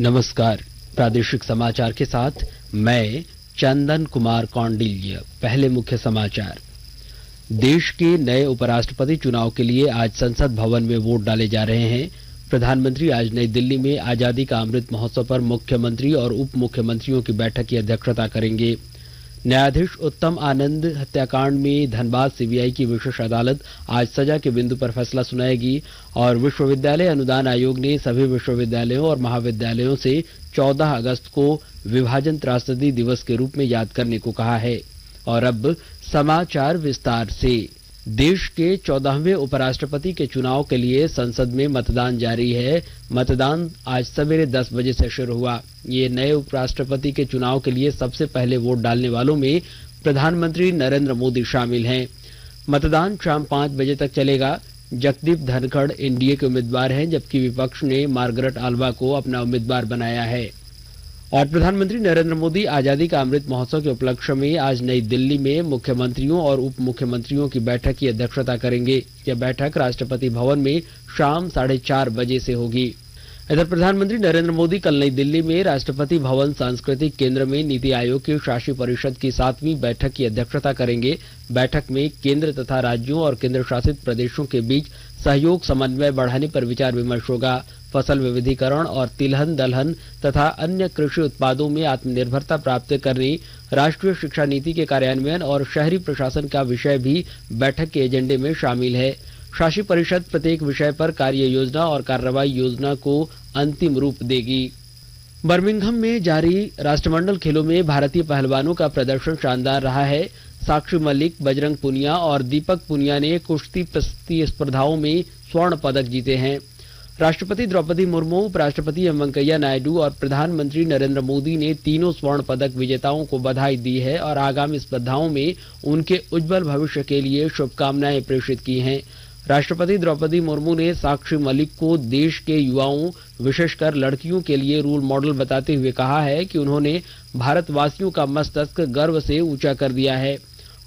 नमस्कार। प्रादेशिक समाचार के साथ मैं चंदन कुमार कौंडिल्य। पहले मुख्य समाचार। देश के नए उपराष्ट्रपति चुनाव के लिए आज संसद भवन में वोट डाले जा रहे हैं। प्रधानमंत्री आज नई दिल्ली में आजादी का अमृत महोत्सव पर मुख्यमंत्री और उप मुख्यमंत्रियों की बैठक की अध्यक्षता करेंगे। न्यायाधीश उत्तम आनंद हत्याकांड में धनबाद सीबीआई की विशेष अदालत आज सजा के बिंदु पर फैसला सुनाएगी और विश्वविद्यालय अनुदान आयोग ने सभी विश्वविद्यालयों और महाविद्यालयों से 14 अगस्त को विभाजन त्रासदी दिवस के रूप में याद करने को कहा है। और अब समाचार विस्तार से। देश के 14वें उपराष्ट्रपति के चुनाव के लिए संसद में मतदान जारी है। मतदान आज सवेरे 10 बजे से शुरू हुआ। ये नए उपराष्ट्रपति के चुनाव के लिए सबसे पहले वोट डालने वालों में प्रधानमंत्री नरेंद्र मोदी शामिल हैं। मतदान शाम 5 बजे तक चलेगा। जगदीप धनखड़ एनडीए के उम्मीदवार हैं, जबकि विपक्ष ने मार्गरेट आल्वा को अपना उम्मीदवार बनाया है। और प्रधानमंत्री नरेंद्र मोदी आजादी का अमृत महोत्सव के उपलक्ष्य में आज नई दिल्ली में मुख्यमंत्रियों और उप मुख्यमंत्रियों की बैठक की अध्यक्षता करेंगे। यह बैठक राष्ट्रपति भवन में शाम 4:30 बजे से होगी। इधर प्रधानमंत्री नरेंद्र मोदी कल नई दिल्ली में राष्ट्रपति भवन सांस्कृतिक केंद्र में नीति आयोग की शासी परिषद की 7वीं बैठक की अध्यक्षता करेंगे। बैठक में केंद्र तथा राज्यों और केंद्र शासित प्रदेशों के बीच सहयोग समन्वय बढ़ाने पर विचार विमर्श होगा। फसल विविधीकरण और तिलहन दलहन तथा अन्य कृषि उत्पादों में आत्मनिर्भरता प्राप्त करने, राष्ट्रीय शिक्षा नीति के कार्यान्वयन और शहरी प्रशासन का विषय भी बैठक के एजेंडे में शामिल है। शासी परिषद प्रत्येक विषय पर कार्य योजना और कार्रवाई योजना को अंतिम रूप देगी। बर्मिंघम में जारी राष्ट्रमंडल खेलों में भारतीय पहलवानों का प्रदर्शन शानदार रहा है। साक्षी मलिक, बजरंग पुनिया और दीपक पुनिया ने कुश्ती स्पर्धाओं में स्वर्ण पदक जीते हैं। राष्ट्रपति द्रौपदी मुर्मू, उपराष्ट्रपति एम वेंकैया नायडू और प्रधानमंत्री नरेंद्र मोदी ने तीनों स्वर्ण पदक विजेताओं को बधाई दी है और आगामी स्पर्धाओं में उनके उज्जवल भविष्य के लिए शुभकामनाएं प्रेषित की हैं। राष्ट्रपति द्रौपदी मुर्मू ने साक्षी मलिक को देश के युवाओं, विशेषकर लड़कियों के लिए रोल मॉडल बताते हुए कहा है कि उन्होंने भारतवासियों का मस्तक गर्व से ऊंचा कर दिया है।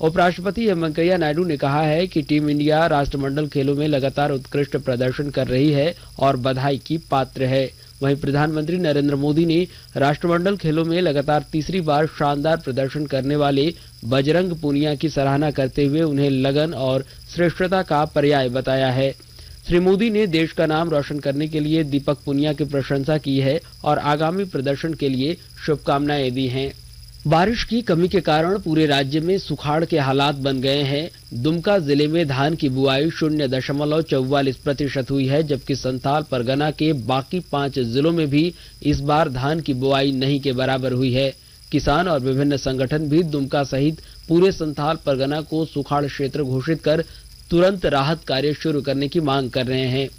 उपराष्ट्रपति एम वेंकैया नायडू ने कहा है कि टीम इंडिया राष्ट्रमंडल खेलों में लगातार उत्कृष्ट प्रदर्शन कर रही है और बधाई की पात्र है। वहीं प्रधानमंत्री नरेंद्र मोदी ने राष्ट्रमंडल खेलों में लगातार तीसरी बार शानदार प्रदर्शन करने वाले बजरंग पुनिया की सराहना करते हुए उन्हें लगन और श्रेष्ठता का पर्याय बताया है। श्री मोदी ने देश का नाम रोशन करने के लिए दीपक पुनिया की प्रशंसा की है और आगामी प्रदर्शन के लिए शुभकामनाएं दी हैं। बारिश की कमी के कारण पूरे राज्य में सुखाड़ के हालात बन गए हैं। दुमका जिले में धान की बुआई 0.44% हुई है, जबकि संथाल परगना के बाकी 5 जिलों में भी इस बार धान की बुआई नहीं के बराबर हुई है। किसान और विभिन्न संगठन भी दुमका सहित पूरे संथाल परगना को सुखाड़ क्षेत्र घोषित कर तुरंत राहत कार्य शुरू करने की मांग कर रहे हैं।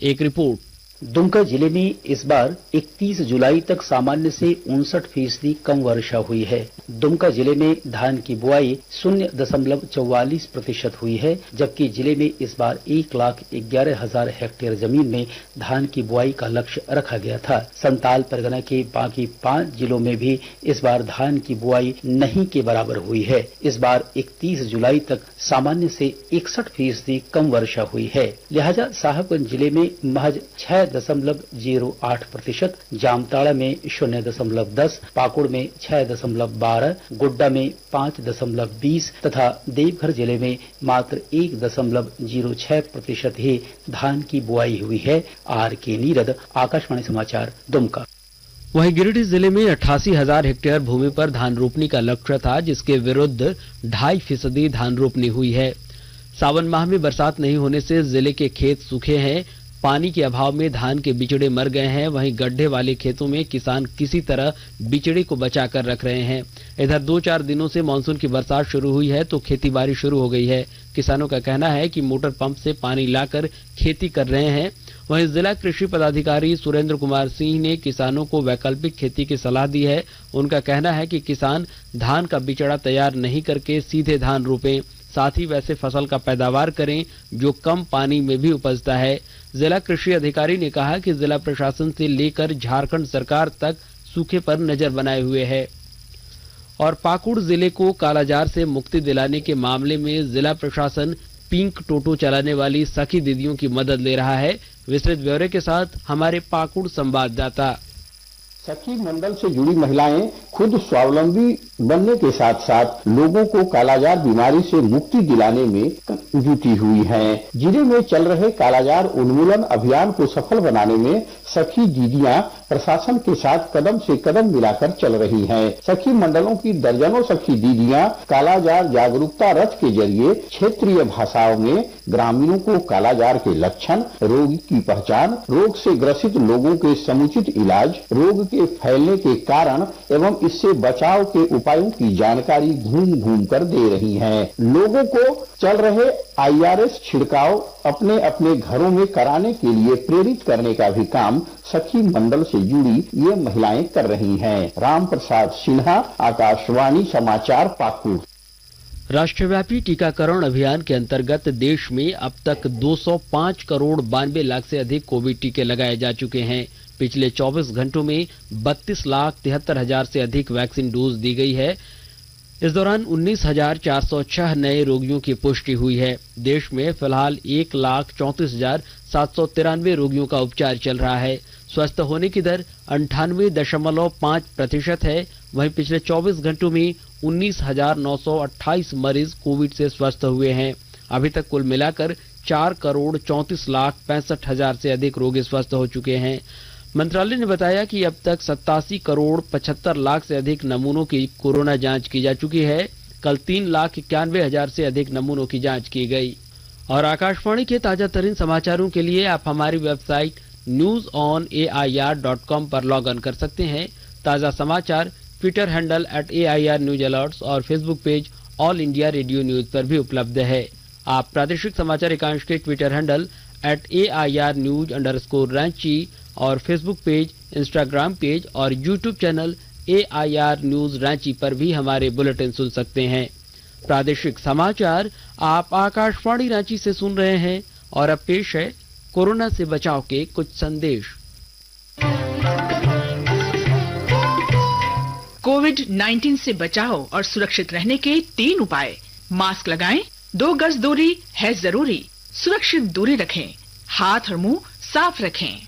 एक रिपोर्ट। दुमका जिले में इस बार 31 जुलाई तक सामान्य से 59% कम वर्षा हुई है। दुमका जिले में धान की बुआई 0.44% हुई है, जबकि जिले में इस बार 1,11,000 हेक्टेयर जमीन में धान की बुआई का लक्ष्य रखा गया था। संताल परगना के बाकी 5 जिलों में भी इस बार धान की बुआई नहीं के बराबर हुई है। इस बार 31 जुलाई तक सामान्य से 61% कम वर्षा हुई है। लिहाजा साहिबगंज जिले में महज 6.08%, जामताड़ा में 0.10, पाकुड़ में 6.12, गोड्डा में 5.20 तथा देवघर जिले में मात्र 1.06% ही धान की बुआई हुई है। आर के नीरद, आकाशवाणी समाचार, दुमका। वहीं गिरिडीह जिले में 88,000 हेक्टेयर भूमि पर धान रोपनी का लक्ष्य था, जिसके विरुद्ध 2.5% धान रोपनी हुई है। सावन माह में बरसात नहीं होने से जिले के खेत सूखे हैं। पानी के अभाव में धान के बिचड़े मर गए हैं। वहीं गड्ढे वाले खेतों में किसान किसी तरह बिचड़े को बचा कर रख रहे हैं। इधर 2-4 दिनों से मानसून की बरसात शुरू हुई है तो खेतीबाड़ी शुरू हो गई है। किसानों का कहना है कि मोटर पंप से पानी लाकर खेती कर रहे हैं। वहीं जिला कृषि पदाधिकारी सुरेंद्र कुमार सिंह ने किसानों को वैकल्पिक खेती की सलाह दी है। उनका कहना है कि किसान धान का बिचड़ा तैयार नहीं करके सीधे धान रोपें, साथ ही वैसे फसल का पैदावार करें जो कम पानी में भी उपजता है। जिला कृषि अधिकारी ने कहा कि जिला प्रशासन से लेकर झारखंड सरकार तक सूखे पर नजर बनाए हुए है। और पाकुड़ जिले को कालाजार से मुक्ति दिलाने के मामले में जिला प्रशासन पिंक टोटो चलाने वाली सखी दीदियों की मदद ले रहा है। विस्तृत ब्यौरे के साथ हमारे पाकुड़ संवाददाता। सखी मंडल से जुड़ी महिलाएं खुद स्वावलंबी बनने के साथ साथ लोगों को कालाजार बीमारी से मुक्ति दिलाने में जुटी हुई हैं। जिले में चल रहे कालाजार उन्मूलन अभियान को सफल बनाने में सखी दीदियां प्रशासन के साथ कदम से कदम मिलाकर चल रही हैं। सखी मंडलों की दर्जनों सखी दीदियां कालाजार जागरूकता रथ के जरिए क्षेत्रीय भाषाओं में ग्रामीणों को कालाजार के लक्षण, रोग की पहचान, रोग से ग्रसित लोगों के समुचित इलाज, रोग के फैलने के कारण एवं इससे बचाव के उपायों की जानकारी घूम घूम कर दे रही हैं। लोगों को चल रहे IRS छिड़काव अपने अपने घरों में कराने के लिए प्रेरित करने का भी काम सखी मंडल से जुड़ी ये महिलाएं कर रही हैं। राम प्रसाद सिन्हा, आकाशवाणी समाचार, पाकुड़। राष्ट्रव्यापी टीकाकरण अभियान के अंतर्गत देश में अब तक 205 करोड़ 92 लाख से अधिक कोविड टीके लगाए जा चुके हैं। पिछले 24 घंटों में 32,73,000 से अधिक वैक्सीन डोज दी गई है। इस दौरान 19,406 नए रोगियों की पुष्टि हुई है। देश में फिलहाल 1,34,793 रोगियों का उपचार चल रहा है। स्वस्थ होने की दर 98.5% है। वहीं पिछले 24 घंटों में 19,928 मरीज कोविड से स्वस्थ हुए हैं। अभी तक कुल मिलाकर 4,34,65,000 से अधिक रोगी स्वस्थ हो चुके हैं। मंत्रालय ने बताया कि अब तक 87,75,00,000 से अधिक नमूनों की कोरोना जांच की जा चुकी है। कल 3,91,000 से अधिक नमूनों की जांच की गई। और आकाशवाणी के ताजा तरीन समाचारों के लिए आप हमारी वेबसाइट newsonair.com पर लॉग इन कर सकते हैं। ताजा समाचार Twitter handle @AIR news alerts और Facebook page All India Radio News पर भी उपलब्ध है। आप प्रादेशिक समाचार एकांश के ट्विटर हैंडल @AIR news_रांची और फेसबुक पेज, इंस्टाग्राम पेज और YouTube channel AIR news Ranchi पर भी हमारे बुलेटिन सुन सकते हैं। प्रादेशिक समाचार आप आकाशवाणी रांची से सुन रहे हैं और अब पेश है कोरोना से बचाव के कुछ संदेश। कोविड-19 से बचाव और सुरक्षित रहने के 3 उपाय। मास्क लगाएं, 2 गज दूरी है जरूरी, सुरक्षित दूरी रखें, हाथ और मुंह साफ रखें।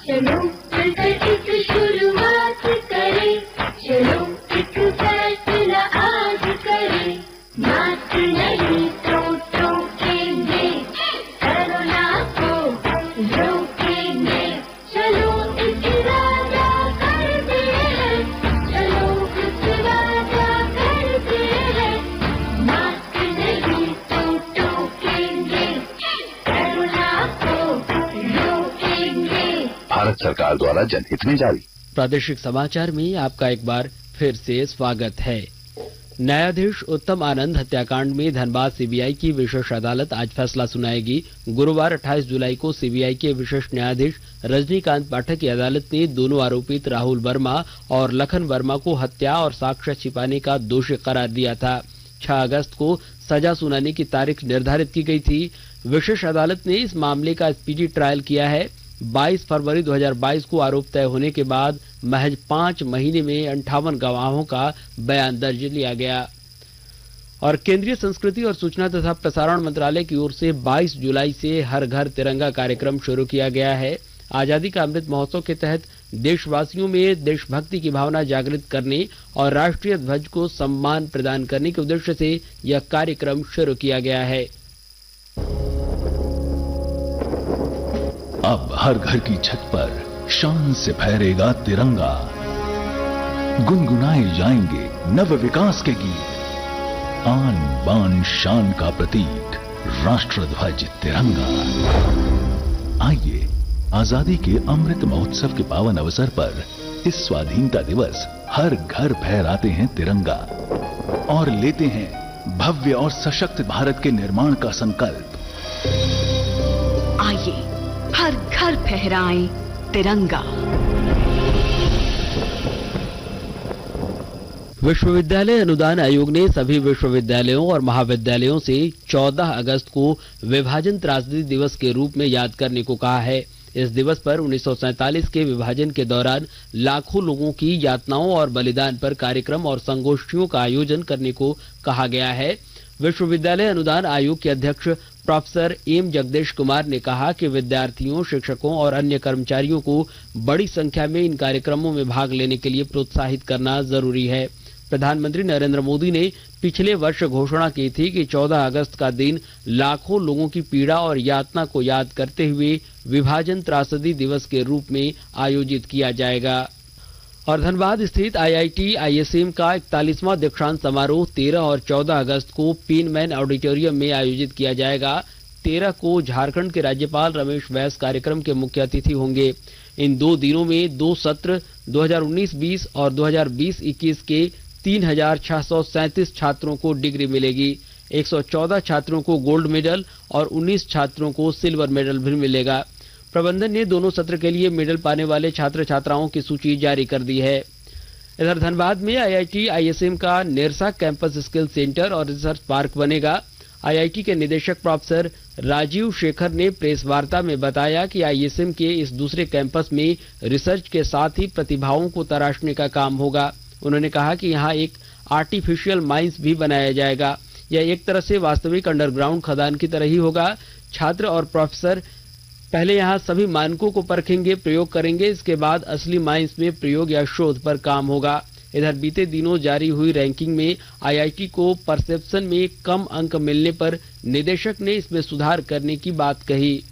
चलो मिलकर एक शुरुआत करें, चलो एक फैसला आज करें, मास्क नहीं तो टोकेंगे, कोरोना को रोकेंगे, चलो एक वादा करते हैं, चलो एक वादा करते हैं, मास्क नहीं तो टोकेंगे, कोरोना को रोकेंगे। भारत सरकार द्वारा जनहित में जारी। प्रादेशिक समाचार में आपका एक बार फिर से स्वागत है। न्यायाधीश उत्तम आनंद हत्याकांड में धनबाद सीबीआई की विशेष अदालत आज फैसला सुनाएगी। गुरुवार 28 जुलाई को सीबीआई के विशेष न्यायाधीश रजनीकांत पाठक की अदालत ने दोनों आरोपित राहुल वर्मा और लखन वर्मा को हत्या और साक्ष्य छिपाने का दोषी करार दिया था। 6 अगस्त को सजा सुनाने की तारीख निर्धारित की गई थी। विशेष अदालत ने इस मामले का स्पीडी ट्रायल किया है। 22 फरवरी 2022 को आरोप तय होने के बाद महज 5 महीने में 58 गवाहों का बयान दर्ज लिया गया। और केंद्रीय संस्कृति और सूचना तथा प्रसारण मंत्रालय की ओर से 22 जुलाई से हर घर तिरंगा कार्यक्रम शुरू किया गया है। आजादी का अमृत महोत्सव के तहत देशवासियों में देशभक्ति की भावना जागृत करने और राष्ट्रीय ध्वज को सम्मान प्रदान करने के उद्देश्य से यह कार्यक्रम शुरू किया गया है। अब हर घर की छत पर शान से फहरेगा तिरंगा, गुनगुनाए जाएंगे नव विकास के गीत, आन बान शान का प्रतीक राष्ट्रध्वज तिरंगा। आइए आजादी के अमृत महोत्सव के पावन अवसर पर इस स्वाधीनता दिवस हर घर फहराते हैं तिरंगा और लेते हैं भव्य और सशक्त भारत के निर्माण का संकल्प। आइए हर घर फहराएं तिरंगा। विश्वविद्यालय अनुदान आयोग ने सभी विश्वविद्यालयों और महाविद्यालयों से 14 अगस्त को विभाजन त्रासदी दिवस के रूप में याद करने को कहा है। इस दिवस पर 1947 के विभाजन के दौरान लाखों लोगों की यातनाओं और बलिदान पर कार्यक्रम और संगोष्ठियों का आयोजन करने को कहा गया है। विश्वविद्यालय अनुदान आयोग के अध्यक्ष प्रोफेसर एम जगदीश कुमार ने कहा कि विद्यार्थियों, शिक्षकों और अन्य कर्मचारियों को बड़ी संख्या में इन कार्यक्रमों में भाग लेने के लिए प्रोत्साहित करना जरूरी है। प्रधानमंत्री नरेंद्र मोदी ने पिछले वर्ष घोषणा की थी कि 14 अगस्त का दिन लाखों लोगों की पीड़ा और यातना को याद करते हुए विभाजन त्रासदी दिवस के रूप में आयोजित किया जाएगा। और धनबाद स्थित IIT ISM का 41वां दीक्षांत समारोह 13 और 14 अगस्त को पेनमैन ऑडिटोरियम में आयोजित किया जाएगा। 13 को झारखंड के राज्यपाल रमेश बैस कार्यक्रम के मुख्य अतिथि होंगे। इन 2 दिनों में 2 सत्र 2019-20 और 2020-21 के 3637 छात्रों को डिग्री मिलेगी। 114 छात्रों को गोल्ड मेडल और 19 छात्रों को सिल्वर मेडल भी मिलेगा। प्रबंधन ने दोनों सत्र के लिए मेडल पाने वाले छात्र छात्राओं की सूची जारी कर दी है। इधर धनबाद में IIT ISM का नेरसा कैंपस स्किल सेंटर और रिसर्च पार्क बनेगा। IIT के निदेशक प्रोफेसर राजीव शेखर ने प्रेस वार्ता में बताया कि ISM के इस दूसरे कैंपस में रिसर्च के साथ ही प्रतिभाओं को तराशने का काम होगा। उन्होंने कहा कि यहाँ एक आर्टिफिशियल माइंस भी बनाया जाएगा। यह एक तरह से वास्तविक अंडरग्राउंड खदान की तरह ही होगा। छात्र और प्रोफेसर पहले यहाँ सभी मानकों को परखेंगे, प्रयोग करेंगे। इसके बाद असली माइंस में प्रयोग या शोध पर काम होगा। इधर बीते दिनों जारी हुई रैंकिंग में IIT को परसेप्शन में कम अंक मिलने पर निदेशक ने इसमें सुधार करने की बात कही।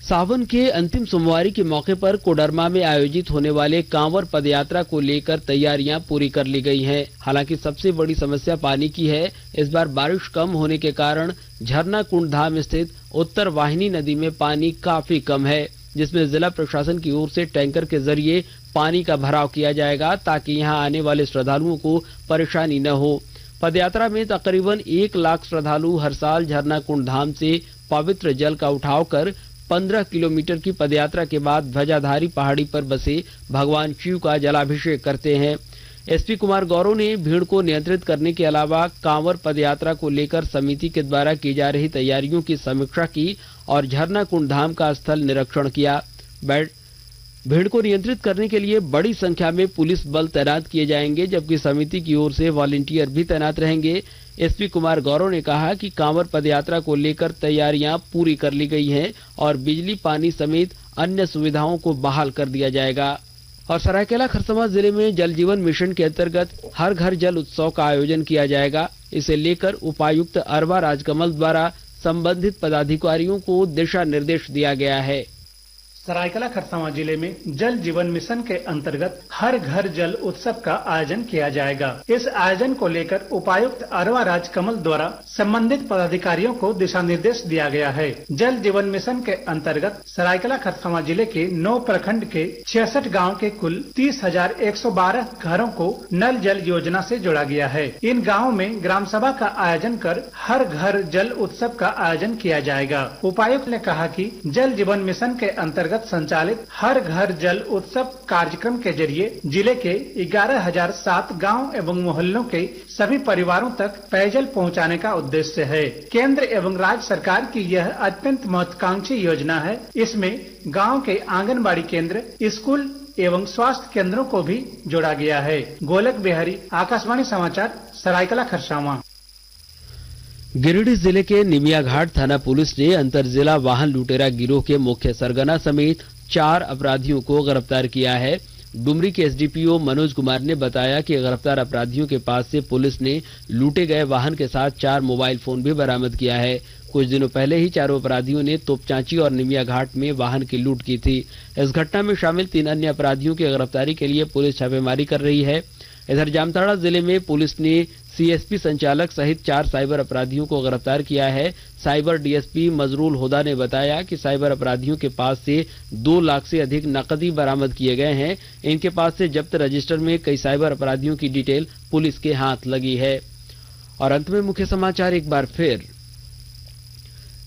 सावन के अंतिम सोमवारी के मौके पर कोडरमा में आयोजित होने वाले कांवर पदयात्रा को लेकर तैयारियां पूरी कर ली गई हैं। हालांकि सबसे बड़ी समस्या पानी की है। इस बार बारिश कम होने के कारण झरना कुंड धाम स्थित उत्तर वाहिनी नदी में पानी काफी कम है, जिसमें जिला प्रशासन की ओर से टैंकर के जरिए पानी का भराव किया जाएगा ताकि यहां आने वाले श्रद्धालुओं को परेशानी न हो। पदयात्रा में तकरीबन 1 लाख श्रद्धालु हर साल झरना कुंड धाम से पवित्र जल का उठाव कर 15 किलोमीटर की पदयात्रा के बाद ध्वजाधारी पहाड़ी पर बसे भगवान शिव का जलाभिषेक करते हैं। SP कुमार गौरव ने भीड़ को नियंत्रित करने के अलावा कांवर पदयात्रा को लेकर समिति के द्वारा की जा रही तैयारियों की समीक्षा की और झरना कुंड धाम का स्थल निरीक्षण किया। भीड़ को नियंत्रित करने के लिए बड़ी संख्या में पुलिस बल तैनात किए जाएंगे, जबकि समिति की ओर से वॉलंटियर भी तैनात रहेंगे। SP कुमार गौरव ने कहा कि कांवर पदयात्रा को लेकर तैयारियां पूरी कर ली गई हैं और बिजली, पानी समेत अन्य सुविधाओं को बहाल कर दिया जाएगा। और सरायकेला खरसावां जिले में जल जीवन मिशन के अंतर्गत हर घर जल उत्सव का आयोजन किया जाएगा। इसे लेकर उपायुक्त अरवा राजकमल द्वारा संबंधित पदाधिकारियों को दिशा निर्देश दिया गया है। सरायकेला खरसावां जिले में जल जीवन मिशन के अंतर्गत हर घर जल उत्सव का आयोजन किया जाएगा। इस आयोजन को लेकर उपायुक्त अरवा राजकमल द्वारा संबंधित पदाधिकारियों को दिशा निर्देश दिया गया है। जल जीवन मिशन के अंतर्गत सरायकेला खरसावां जिले के 9 प्रखंड के 66 गाँव के कुल 30,112 घरों को नल जल योजना से जोड़ा गया है। इन गाँव में ग्राम सभा का आयोजन कर हर घर जल उत्सव का आयोजन किया जाएगा। उपायुक्त ने कहा कि जल जीवन मिशन के अंतर्गत संचालित हर घर जल उत्सव कार्यक्रम के जरिए जिले के 11,007 गांव एवं मोहल्लों के सभी परिवारों तक पेयजल पहुंचाने का उद्देश्य है। केंद्र एवं राज्य सरकार की यह अत्यंत महत्वाकांक्षी योजना है। इसमें गांव के आंगनबाड़ी केंद्र, स्कूल एवं स्वास्थ्य केंद्रों को भी जोड़ा गया है। गोलक बिहारी, आकाशवाणी समाचार, सरायकेला खरसावां। गिरिडीह जिले के निमिया घाट थाना पुलिस ने अंतर जिला वाहन लुटेरा गिरोह के मुख्य सरगना समेत 4 अपराधियों को गिरफ्तार किया है। डुमरी के SDPO मनोज कुमार ने बताया कि गिरफ्तार अपराधियों के पास से पुलिस ने लूटे गए वाहन के साथ 4 मोबाइल फोन भी बरामद किया है। कुछ दिनों पहले ही चारों अपराधियों ने तोपचांची और निमिया घाट में वाहन की लूट की थी। इस घटना में शामिल 3 अन्य अपराधियों की गिरफ्तारी के लिए पुलिस छापेमारी कर रही है। इधर जामताड़ा जिले में पुलिस ने CSP संचालक सहित 4 साइबर अपराधियों को गिरफ्तार किया है। साइबर DSP मजरूल हुदा ने बताया कि साइबर अपराधियों के पास से 2 लाख से अधिक नकदी बरामद किए गए हैं। इनके पास से जब्त रजिस्टर में कई साइबर अपराधियों की डिटेल पुलिस के हाथ लगी है। और अंत में मुख्य समाचार एक बार फिर।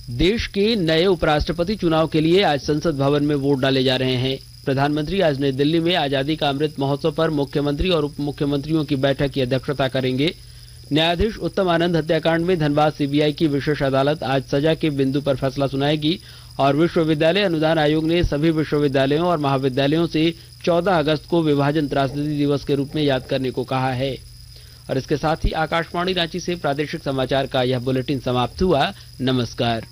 देश के नए उपराष्ट्रपति चुनाव के लिए आज संसद भवन में वोट डाले जा रहे हैं। प्रधानमंत्री आज नई दिल्ली में आजादी का अमृत महोत्सव पर मुख्यमंत्री और उप मुख्यमंत्रियों की बैठक की अध्यक्षता करेंगे। न्यायाधीश उत्तम आनंद हत्याकांड में धनबाद CBI की विशेष अदालत आज सजा के बिंदु पर फैसला सुनाएगी। और विश्वविद्यालय अनुदान आयोग ने सभी विश्वविद्यालयों और महाविद्यालयों से 14 अगस्त को विभाजन त्रासदी दिवस के रूप में याद करने को कहा है। और इसके साथ ही आकाशवाणी रांची से प्रादेशिक समाचार का यह बुलेटिन समाप्त हुआ। नमस्कार।